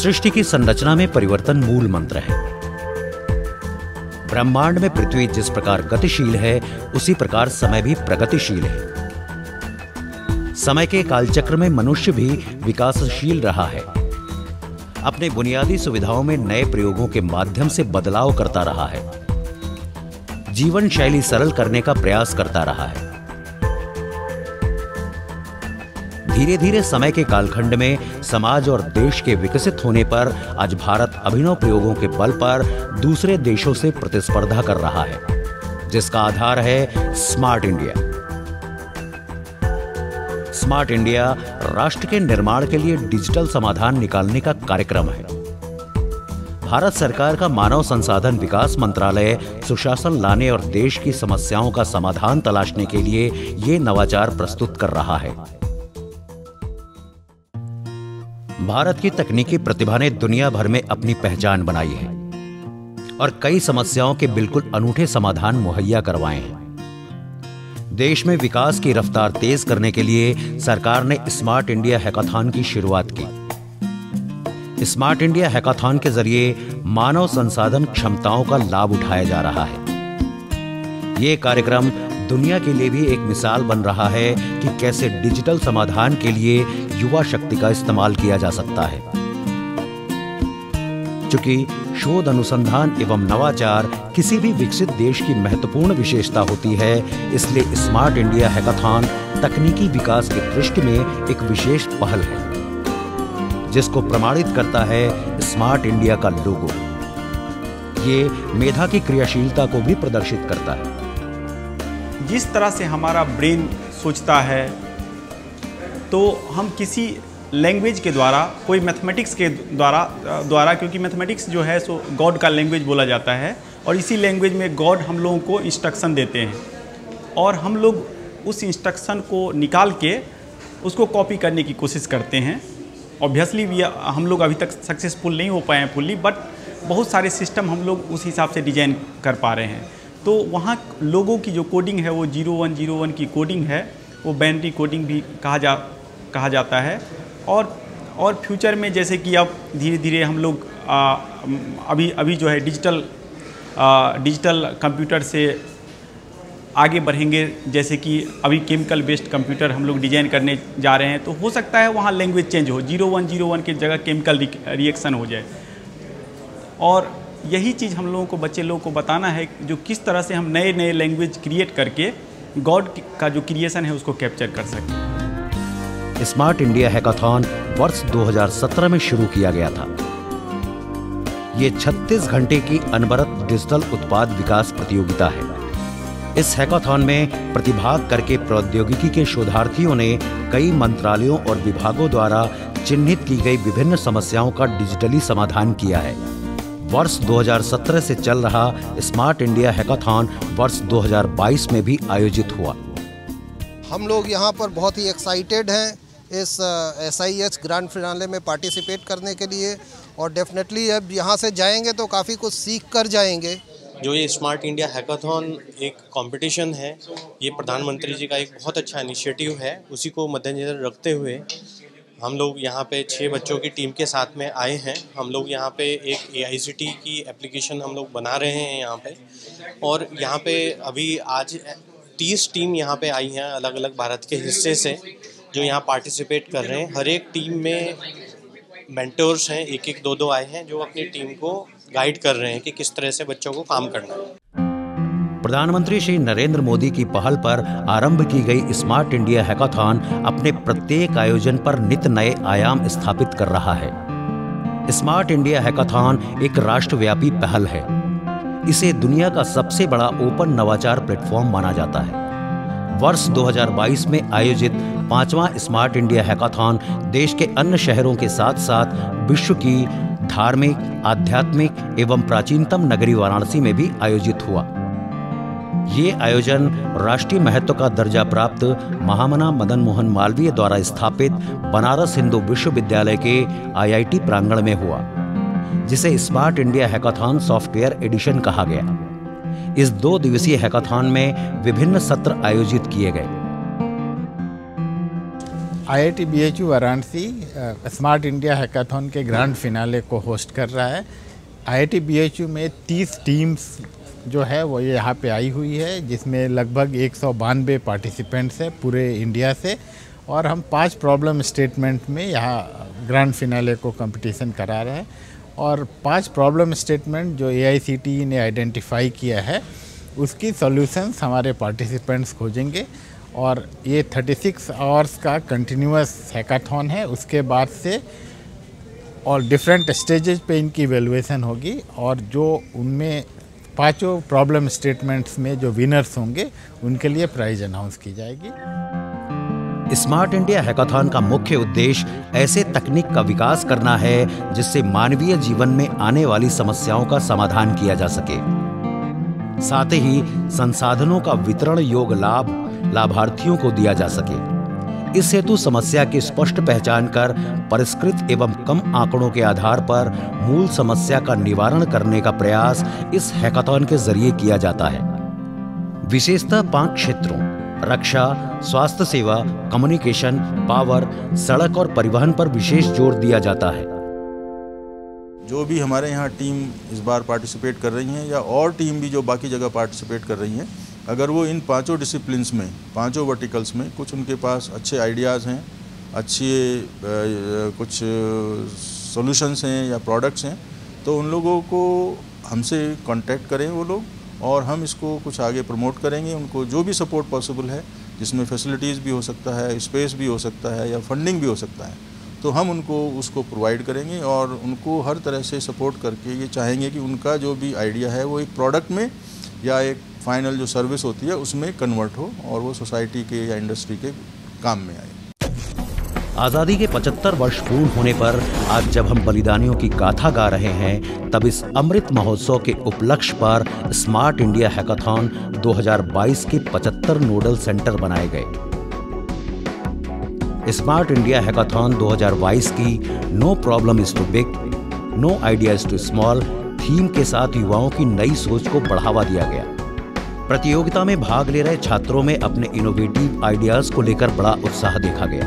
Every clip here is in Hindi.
सृष्टि की संरचना में परिवर्तन मूल मंत्र है। ब्रह्मांड में पृथ्वी जिस प्रकार गतिशील है, उसी प्रकार समय भी प्रगतिशील है। समय के कालचक्र में मनुष्य भी विकासशील रहा है। अपने बुनियादी सुविधाओं में नए प्रयोगों के माध्यम से बदलाव करता रहा है। जीवन शैली सरल करने का प्रयास करता रहा है। धीरे धीरे समय के कालखंड में समाज और देश के विकसित होने पर आज भारत अभिनव प्रयोगों के बल पर दूसरे देशों से प्रतिस्पर्धा कर रहा है, जिसका आधार है स्मार्ट इंडिया। स्मार्ट इंडिया राष्ट्र के निर्माण के लिए डिजिटल समाधान निकालने का कार्यक्रम है। भारत सरकार का मानव संसाधन विकास मंत्रालय सुशासन लाने और देश की समस्याओं का समाधान तलाशने के लिए ये नवाचार प्रस्तुत कर रहा है। भारत की तकनीकी प्रतिभा ने दुनिया भर में अपनी पहचान बनाई है और कई समस्याओं के बिल्कुल अनूठे समाधान मुहैया करवाए हैं। देश में विकास की रफ्तार तेज करने के लिए सरकार ने स्मार्ट इंडिया हैकाथॉन की शुरुआत की। स्मार्ट इंडिया हैकाथॉन के जरिए मानव संसाधन क्षमताओं का लाभ उठाया जा रहा है। ये कार्यक्रम दुनिया के लिए भी एक मिसाल बन रहा है कि कैसे डिजिटल समाधान के लिए युवा शक्ति का इस्तेमाल किया जा सकता है। चूंकि शोध, अनुसंधान एवं नवाचार किसी भी विकसित देश की महत्वपूर्ण विशेषता होती है, इसलिए स्मार्ट इंडिया हैकाथॉन तकनीकी विकास की दृष्टि में एक विशेष पहल है, जिसको प्रमाणित करता है स्मार्ट इंडिया का लोगो। ये मेधा की क्रियाशीलता को भी प्रदर्शित करता है। जिस तरह से हमारा ब्रेन सोचता है, तो हम किसी लैंग्वेज के द्वारा, कोई मैथमेटिक्स के द्वारा क्योंकि मैथमेटिक्स जो है सो गॉड का लैंग्वेज बोला जाता है, और इसी लैंग्वेज में गॉड हम लोगों को इंस्ट्रक्शन देते हैं और हम लोग उस इंस्ट्रक्शन को निकाल के उसको कॉपी करने की कोशिश करते हैं। ऑब्वियसली भी हम लोग अभी तक सक्सेसफुल नहीं हो पाए हैं फुल्ली, बट बहुत सारे सिस्टम हम लोग उस हिसाब से डिजाइन कर पा रहे हैं। तो वहाँ लोगों की जो कोडिंग है वो 0101 की कोडिंग है, वो बाइनरी कोडिंग भी कहा जाता है। और फ्यूचर में जैसे कि अब धीरे धीरे हम लोग अभी जो है डिजिटल कंप्यूटर से आगे बढ़ेंगे, जैसे कि अभी केमिकल बेस्ड कंप्यूटर हम लोग डिजाइन करने जा रहे हैं, तो हो सकता है वहाँ लैंग्वेज चेंज हो, 0101 की जगह केमिकल रिएक्शन हो जाए। और यही चीज़ हम लोगों को, बच्चे लोगों को बताना है जो किस तरह से हम नए नए लैंग्वेज क्रिएट करके गॉड का जो क्रिएशन है उसको कैप्चर कर सकें। स्मार्ट इंडिया हैकाथॉन वर्ष 2017 में शुरू किया गया था। ये 36 घंटे की अनवरत डिजिटल उत्पाद विकास प्रतियोगिता है। इस हैकाथॉन में प्रतिभाग करके प्रौद्योगिकी के शोधार्थियों ने कई मंत्रालयों और विभागों द्वारा चिन्हित की गई विभिन्न समस्याओं का डिजिटली समाधान किया है। वर्ष 2017 से चल रहा स्मार्ट इंडिया हैकाथॉन वर्ष 2022 में भी आयोजित हुआ। हम लोग यहाँ पर बहुत ही एक्साइटेड हैं इस SIH ग्रैंड फिनाले में पार्टिसिपेट करने के लिए, और डेफिनेटली अब यहाँ से जाएंगे तो काफ़ी कुछ सीख कर जाएंगे। जो ये स्मार्ट इंडिया हैकाथॉन एक कंपटीशन है, ये प्रधानमंत्री जी का एक बहुत अच्छा इनिशिएटिव है। उसी को मद्देनजर रखते हुए हम लोग यहाँ पे 6 बच्चों की टीम के साथ में आए हैं। हम लोग यहाँ पे एक AICT की एप्लीकेशन हम लोग बना रहे हैं यहाँ पे, और यहाँ पे अभी आज 30 टीम यहाँ पे आई हैं अलग अलग भारत के हिस्से से, जो यहाँ पार्टिसिपेट कर रहे हैं। हर एक टीम में मेंटर्स हैं, 1-1, 2-2 आए हैं, जो अपनी टीम को गाइड कर रहे हैं कि किस तरह से बच्चों को काम करना है। प्रधानमंत्री श्री नरेंद्र मोदी की पहल पर आरंभ की गई स्मार्ट इंडिया हैकाथॉन अपने प्रत्येक आयोजन पर नित नए आयाम स्थापित कर रहा है। स्मार्ट इंडिया हैकाथॉन एक राष्ट्रव्यापी पहल है। इसे दुनिया का सबसे बड़ा ओपन नवाचार प्लेटफॉर्म माना जाता है। वर्ष 2022 में आयोजित 5वां स्मार्ट इंडिया हैकाथॉन देश के अन्य शहरों के साथ साथ विश्व की धार्मिक, आध्यात्मिक एवं प्राचीनतम नगरी वाराणसी में भी आयोजित हुआ। ये आयोजन राष्ट्रीय महत्व का दर्जा प्राप्त महामना मदन मोहन मालवीय द्वारा स्थापित बनारस हिंदू विश्वविद्यालय के IIT प्रांगण में हुआ, जिसे smart India hackathon software edition कहा गया। इस 2 दिवसीय हैकाथॉन में विभिन्न सत्र आयोजित किए गए। IIT BHU Varanasi smart India hackathon के ग्रैंड फिनाले को होस्ट कर रहा है। IIT BHU में 30 टीम्स जो है वो यहाँ पे आई हुई है, जिसमें लगभग 192 पार्टिसिपेंट्स हैं पूरे इंडिया से, और हम 5 प्रॉब्लम स्टेटमेंट में यहाँ ग्रैंड फिनाले को कंपटीशन करा रहे हैं। और 5 प्रॉब्लम स्टेटमेंट जो AICTE ने आइडेंटिफाई किया है उसकी सॉल्यूशंस हमारे पार्टिसिपेंट्स खोजेंगे। और ये 36 आवर्स का कंटिन्यूअस हैकाथॉन है। उसके बाद से और डिफरेंट स्टेजेस पे इनकी इवैल्यूएशन होगी, और जो उनमें 5 प्रॉब्लम स्टेटमेंट्स में जो विनर्स होंगे उनके लिए प्राइज अनाउंस की जाएगी। स्मार्ट इंडिया हैकाथॉन का मुख्य उद्देश्य ऐसे तकनीक का विकास करना है जिससे मानवीय जीवन में आने वाली समस्याओं का समाधान किया जा सके। साथ ही संसाधनों का वितरण योग्य लाभ लाभार्थियों को दिया जा सके। इस हेतु समस्या की स्पष्ट पहचान कर परिष्कृत एवं कम आंकड़ों के आधार पर मूल समस्या का निवारण करने का प्रयास इस हैकाथॉन के जरिए किया जाता है। विशेषतः 5 क्षेत्रों रक्षा, स्वास्थ्य सेवा, कम्युनिकेशन, पावर, सड़क और परिवहन पर विशेष जोर दिया जाता है। जो भी हमारे यहाँ टीम इस बार पार्टिसिपेट कर रही हैं या और टीम भी जो बाकी जगह पार्टिसिपेट कर रही हैं, अगर वो इन 5 डिसिप्लिन्स में, 5 वर्टिकल्स में कुछ उनके पास अच्छे आइडियाज़ हैं, अच्छे कुछ सॉल्यूशंस हैं या प्रोडक्ट्स हैं, तो उन लोगों को हमसे कांटेक्ट करें वो लोग, और हम इसको कुछ आगे प्रमोट करेंगे। उनको जो भी सपोर्ट पॉसिबल है, जिसमें फैसिलिटीज़ भी हो सकता है, स्पेस भी हो सकता है या फंडिंग भी हो सकता है, तो हम उनको उसको प्रोवाइड करेंगे और उनको हर तरह से सपोर्ट करके ये चाहेंगे कि उनका जो भी आइडिया है वो एक प्रोडक्ट में या एक फाइनल जो सर्विस होती है उसमें कन्वर्ट हो और वो सोसाइटी के या इंडस्ट्री के काम में आए। आज़ादी के 75 वर्ष पूर्ण होने पर आज जब हम बलिदानियों की गाथा गा रहे हैं, तब इस अमृत महोत्सव के उपलक्ष्य पर स्मार्ट इंडिया हैकाथॉन 2022 के 75 नोडल सेंटर बनाए गए। स्मार्ट इंडिया हैकाथॉन 2022 की no problem is too big, no idea is too small theme के साथ युवाओं की नई सोच को बढ़ावा दिया गया। प्रतियोगिता में भाग ले रहे छात्रों में अपने इनोवेटिव आइडियाज को लेकर बड़ा उत्साह देखा गया।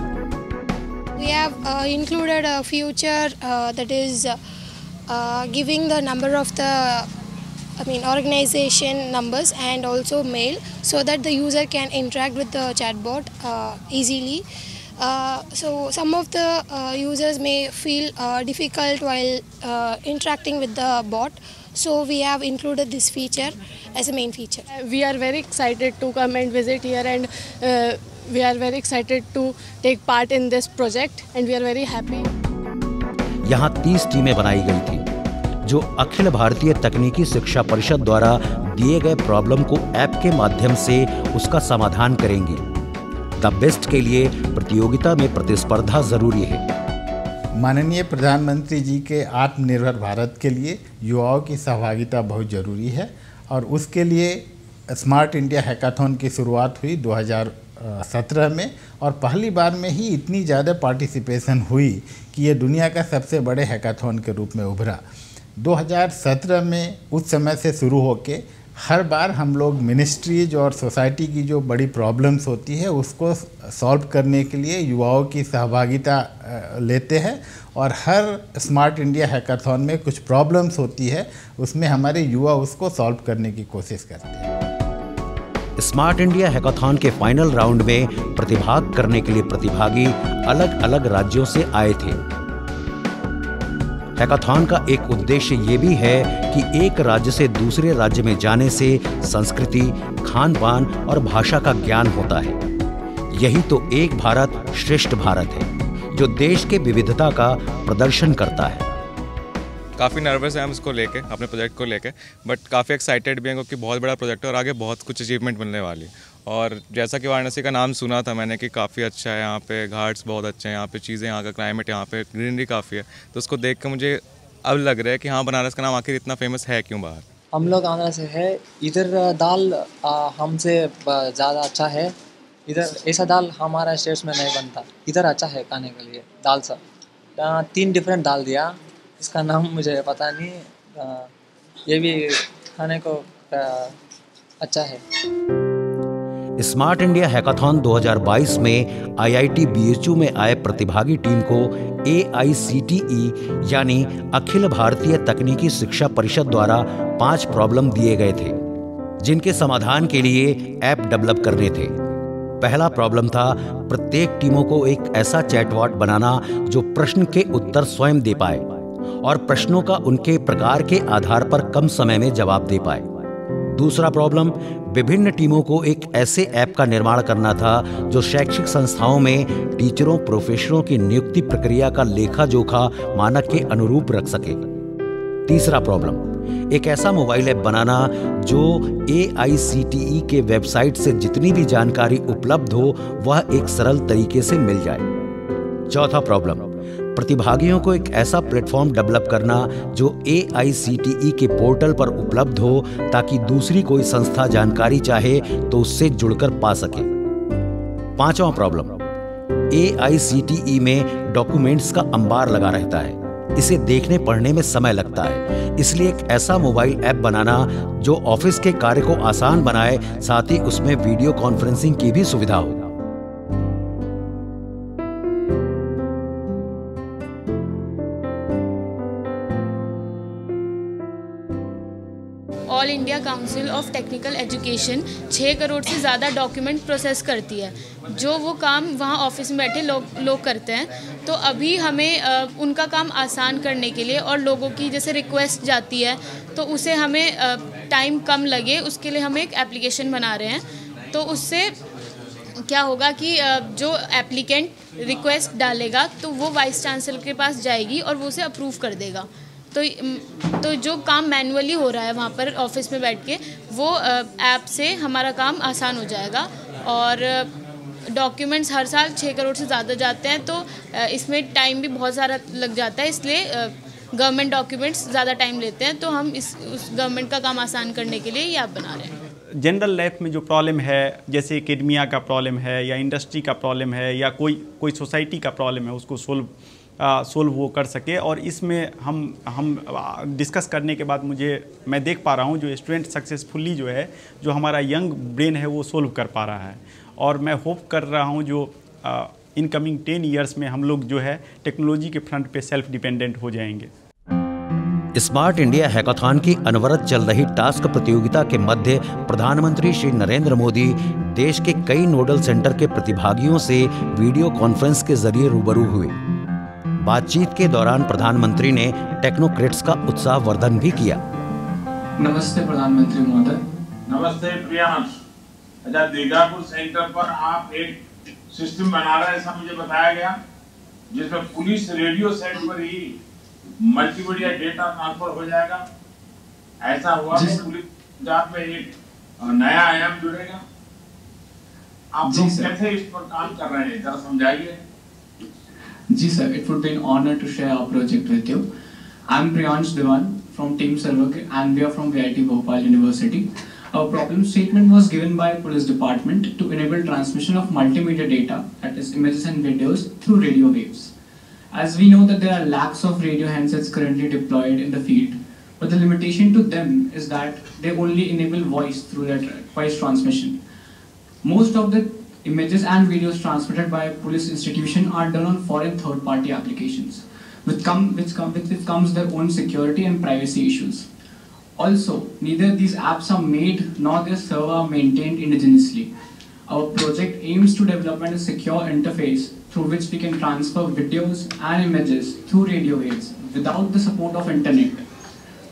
We have included a feature that is giving the number of the organization numbers and also mail, so that the user can interact with the chatbot easily. So some of the users may feel difficult while interacting with the bot, so we have included this feature as a main feature. We are very excited to come and visit here, and we are very excited to take part in this project, and we are very happy. यहाँ 30 टीमें बनाई गई थी जो अखिल भारतीय तकनीकी शिक्षा परिषद द्वारा दिए गए प्रॉब्लम को ऐप के माध्यम से उसका समाधान करेंगी। द बेस्ट के लिए प्रतियोगिता में प्रतिस्पर्धा जरूरी है। माननीय प्रधानमंत्री जी के आत्मनिर्भर भारत के लिए युवाओं की सहभागिता बहुत ज़रूरी है, और उसके लिए स्मार्ट इंडिया हैकाथॉन की शुरुआत हुई 2017 में, और पहली बार में ही इतनी ज़्यादा पार्टिसिपेशन हुई कि ये दुनिया का सबसे बड़े हैकाथॉन के रूप में उभरा। 2017 में उस समय से शुरू होके हर बार हम लोग मिनिस्ट्रीज और सोसाइटी की जो बड़ी प्रॉब्लम्स होती है उसको सॉल्व करने के लिए युवाओं की सहभागिता लेते हैं, और हर स्मार्ट इंडिया हैकाथॉन में कुछ प्रॉब्लम्स होती है उसमें हमारे युवा उसको सॉल्व करने की कोशिश करते हैं। स्मार्ट इंडिया हैकाथॉन के फाइनल राउंड में प्रतिभाग करने के लिए प्रतिभागी अलग अलग राज्यों से आए थे। हैकाथॉन का एक उद्देश्य ये भी है कि एक राज्य से दूसरे राज्य में जाने से संस्कृति, खान-पान और भाषा का ज्ञान होता है। यही तो एक भारत श्रेष्ठ भारत है, जो देश के विविधता का प्रदर्शन करता है। काफ़ी नर्वस हैं हम इसको लेके, अपने प्रोजेक्ट को लेके, बट काफ़ी एक्साइटेड भी हैं क्योंकि बहुत बड़ा प्रोजेक्ट है और आगे बहुत कुछ अचीवमेंट मिलने वाली। और जैसा कि वाराणसी का नाम सुना था मैंने कि काफ़ी अच्छा है, यहाँ पे घाट्स बहुत अच्छे हैं, यहाँ पे चीज़ें, यहाँ का क्लाइमेट, यहाँ पे ग्रीनरी काफ़ी है, तो उसको देख के मुझे अब लग रहा है कि हाँ, बनारस का नाम आखिर इतना फेमस है क्यों बाहर। हम लोग आंध्रा से है, इधर दाल हमसे ज़्यादा अच्छा है। इधर ऐसा दाल हमारा स्टेट्स में नहीं बनता, इधर अच्छा है खाने के लिए। दाल सा 3 डिफरेंट दाल दिया, इसका नाम मुझे पता नहीं, ये भी खाने को अच्छा है। स्मार्ट इंडिया हैकाथॉन 2022 में आईआईटी बीएचयू में आए प्रतिभागी टीम को AICTE यानी अखिल भारतीय तकनीकी शिक्षा परिषद द्वारा 5 प्रॉब्लम दिए गए थे, जिनके समाधान के लिए ऐप डेवलप करने थे। पहला प्रॉब्लम था प्रत्येक टीमों को एक ऐसा चैटबॉट बनाना जो प्रश्न के उत्तर स्वयं दे पाए और प्रश्नों का उनके प्रकार के आधार पर कम समय में जवाब दे पाए। दूसरा प्रॉब्लम विभिन्न टीमों को एक ऐसे ऐप का निर्माण करना था जो शैक्षिक संस्थाओं में टीचरों प्रोफेसरों की नियुक्ति प्रक्रिया का लेखा जोखा मानक के अनुरूप रख सके। तीसरा प्रॉब्लम एक ऐसा मोबाइल ऐप बनाना जो AICTE के वेबसाइट से जितनी भी जानकारी उपलब्ध हो वह एक सरल तरीके से मिल जाए। चौथा प्रॉब्लम प्रतिभागियों को एक ऐसा प्लेटफॉर्म डेवलप करना जो AICTE के पोर्टल पर उपलब्ध हो ताकि दूसरी कोई संस्था जानकारी चाहे तो उससे जुड़कर पा सके। पांचवा प्रॉब्लम AICTE में डॉक्यूमेंट्स का अंबार लगा रहता है, इसे देखने पढ़ने में समय लगता है, इसलिए एक ऐसा मोबाइल ऐप बनाना जो ऑफिस के कार्य को आसान बनाए, साथ ही उसमें वीडियो कॉन्फ्रेंसिंग की भी सुविधा हो। All India council of technical education 6 crore से ज़्यादा डॉक्यूमेंट प्रोसेस करती है, जो वो काम वहाँ ऑफिस में बैठे लोग करते हैं। तो अभी हमें उनका काम आसान करने के लिए और लोगों की जैसे रिक्वेस्ट जाती है तो उसे हमें टाइम कम लगे, उसके लिए हम एक एप्लीकेशन बना रहे हैं। तो उससे क्या होगा कि जो एप्लीकेंट रिक्वेस्ट डालेगा तो वो वाइस चांसलर के पास जाएगी और वो उसे अप्रूव कर देगा। तो जो काम मैनुअली हो रहा है वहाँ पर ऑफिस में बैठ के, वो ऐप से हमारा काम आसान हो जाएगा। और डॉक्यूमेंट्स हर साल 6 करोड़ से ज़्यादा जाते हैं, तो इसमें टाइम भी बहुत सारा लग जाता है, इसलिए गवर्नमेंट डॉक्यूमेंट्स ज़्यादा टाइम लेते हैं। तो हम उस गवर्नमेंट का काम आसान करने के लिए ये ऐप बना रहे हैं। जनरल लाइफ में जो प्रॉब्लम है, जैसे एकेडमिया का प्रॉब्लम है या इंडस्ट्री का प्रॉब्लम है या कोई सोसाइटी का प्रॉब्लम है, उसको सोल्व वो कर सके। और इसमें हम डिस्कस करने के बाद मैं देख पा रहा हूँ जो स्टूडेंट सक्सेसफुली जो हमारा यंग ब्रेन है वो सोल्व कर पा रहा है। और मैं होप कर रहा हूँ जो इनकमिंग 10 ईयर्स में हम लोग टेक्नोलॉजी के फ्रंट पे सेल्फ डिपेंडेंट हो जाएंगे। स्मार्ट इंडिया हैकाथॉन की अनवरत चल रही टास्क प्रतियोगिता के मध्य प्रधानमंत्री श्री नरेंद्र मोदी देश के कई नोडल सेंटर के प्रतिभागियों से वीडियो कॉन्फ्रेंस के जरिए रूबरू हुए। बातचीत के दौरान प्रधानमंत्री ने टेक्नोक्रेट्स का उत्साहवर्धन भी किया। नमस्ते प्रधानमंत्री महोदय। नमस्ते प्रियांश। अच्छा, दीघापुर सेंटर पर आप एक सिस्टम बना रहे हैं, ऐसा मुझे बताया गया, जिसमें पुलिस रेडियो सेट पर ही मल्टीमीडिया डेटा ट्रांसफर हो जाएगा। ऐसा हुआ तो पुलिस जांच में एक नया आयाम जुड़ेगा। आप लोग कैसे इस पर काम कर रहे हैं, जरा समझाइए। जी sir, it would be an honor to share our project with you. I'm Priyansh Diwan from Team Server and we are from VIT Bhopal University. Our problem statement was given by Police Department to enable transmission of multimedia data, that is images and videos, through radio waves. As we know that there are lakhs of radio handsets currently deployed in the field, but the limitation to them is that they only enable voice through that voice transmission. Most of the images and videos transmitted by police institution are done on foreign third-party applications, with comes their own security and privacy issues. Also, neither these apps are made nor their server are maintained indigenously. Our project aims to develop a secure interface through which we can transfer videos and images through radio waves without the support of internet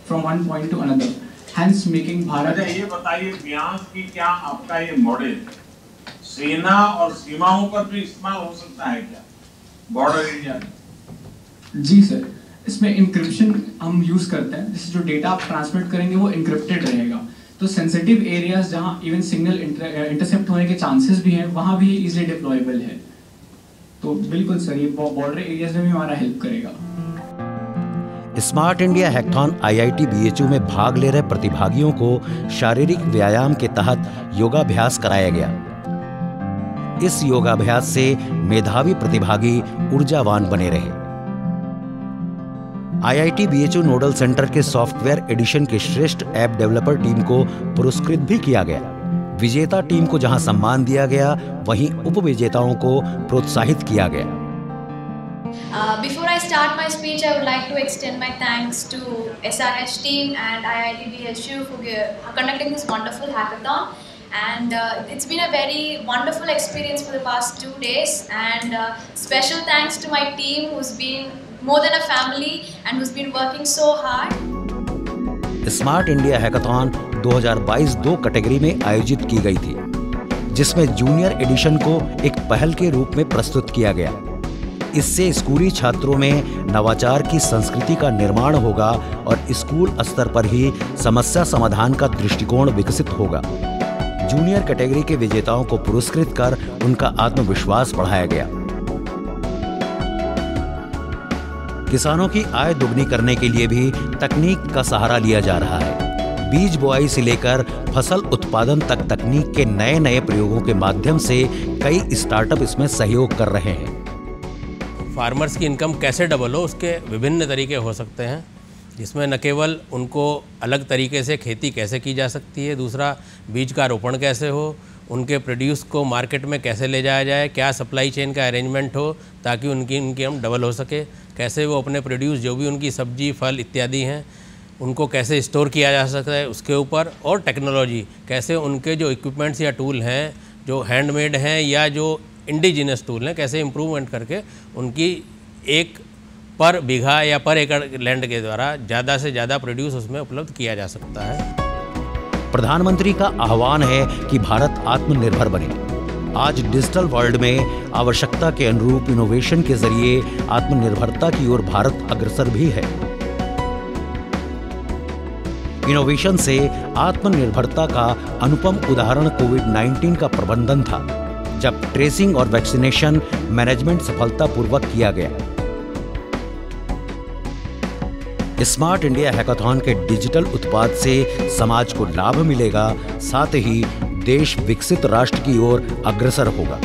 from one point to another. Hence, making Bharat. अच्छा, ये बताइए प्रियांश की क्या आपका ये मॉडल सेना और सीमाओं पर भी इस्तेमाल हो सकता है क्या, बॉर्डर एरिया में? जी सर, इसमें इंक्रिप्शन हम यूज करते हैं, जिससे जो डेटा आप ट्रांसमिट करेंगे वो इंक्रिप्टेड रहेगा। तो सेंसिटिव एरियाज जहां इवन सिग्नल इंटरसेप्ट होने के चांसेस भी हैं, वहां भी इजीली डिप्लॉयबल है। तो बिल्कुल सर, ये बॉर्डर एरियाज में भी हमारा हेल्प करेगा। Smart India hackathon IIT BHU में भाग ले रहे प्रतिभागियों को शारीरिक व्यायाम के तहत योगाभ्यास कराया गया। इस योगाभ्यास से मेधावी प्रतिभागी ऊर्जावान बने रहे। आईआईटी बीएचयू नोडल सेंटर के सॉफ्टवेयर एडिशन के श्रेष्ठ ऐप डेवलपर टीम को पुरस्कृत भी किया गया। विजेता टीम को जहां सम्मान दिया गया, वहीं उपविजेताओं को प्रोत्साहित किया गया। Before I start my speech, I would like to extend my thanks to SRH team and IIT BHU for conducting this wonderful hackathon. And it's been a very wonderful experience for the past 2 days. And special thanks to my team, who's been more than a family and who's been working so hard. Smart India hackathon 2022 2 category में आयोजित की गई थी, जिसमें जूनियर एडिशन को एक पहल के रूप में प्रस्तुत किया गया। इससे स्कूली छात्रों में नवाचार की संस्कृति का निर्माण होगा और स्कूल स्तर पर ही समस्या समाधान का दृष्टिकोण विकसित होगा। जूनियर कैटेगरी के विजेताओं को पुरस्कृत कर उनका आत्मविश्वास बढ़ाया गया। किसानों की आय दुगनी करने के लिए भी तकनीक का सहारा लिया जा रहा है। बीज बुआई से लेकर फसल उत्पादन तक तकनीक के नए नए प्रयोगों के माध्यम से कई स्टार्टअप इसमें सहयोग कर रहे हैं। फार्मर्स की इनकम कैसे डबल हो, उसके विभिन्न तरीके हो सकते हैं, जिसमें न केवल उनको अलग तरीके से खेती कैसे की जा सकती है, दूसरा बीज का रोपण कैसे हो, उनके प्रोड्यूस को मार्केट में कैसे ले जाया जाए, क्या सप्लाई चेन का अरेंजमेंट हो ताकि उनकी इनकम डबल हो सके, कैसे वो अपने प्रोड्यूस जो भी उनकी सब्जी फल इत्यादि हैं उनको कैसे स्टोर किया जा सकता है उसके ऊपर, और टेक्नोलॉजी कैसे उनके जो इक्विपमेंट्स या टूल हैं जो हैंडमेड हैं या जो इंडिजिनस टूल हैं कैसे इम्प्रूवमेंट करके उनकी एक पर बीघा या पर एकड़ लैंड के द्वारा ज़्यादा से ज़्यादा प्रोड्यूस उसमें उपलब्ध किया जा सकता है। प्रधानमंत्री का आह्वान है कि भारत आत्मनिर्भर बने। आज डिजिटल वर्ल्ड में आवश्यकता के अनुरूप इनोवेशन के जरिए आत्मनिर्भरता की ओर भारत अग्रसर भी है। इनोवेशन से आत्मनिर्भरता का अनुपम उदाहरण कोविड-19 का प्रबंधन था, जब ट्रेसिंग और वैक्सीनेशन मैनेजमेंट सफलतापूर्वक किया गया। स्मार्ट इंडिया हैकाथॉन के डिजिटल उत्पाद से समाज को लाभ मिलेगा, साथ ही देश विकसित राष्ट्र की ओर अग्रसर होगा।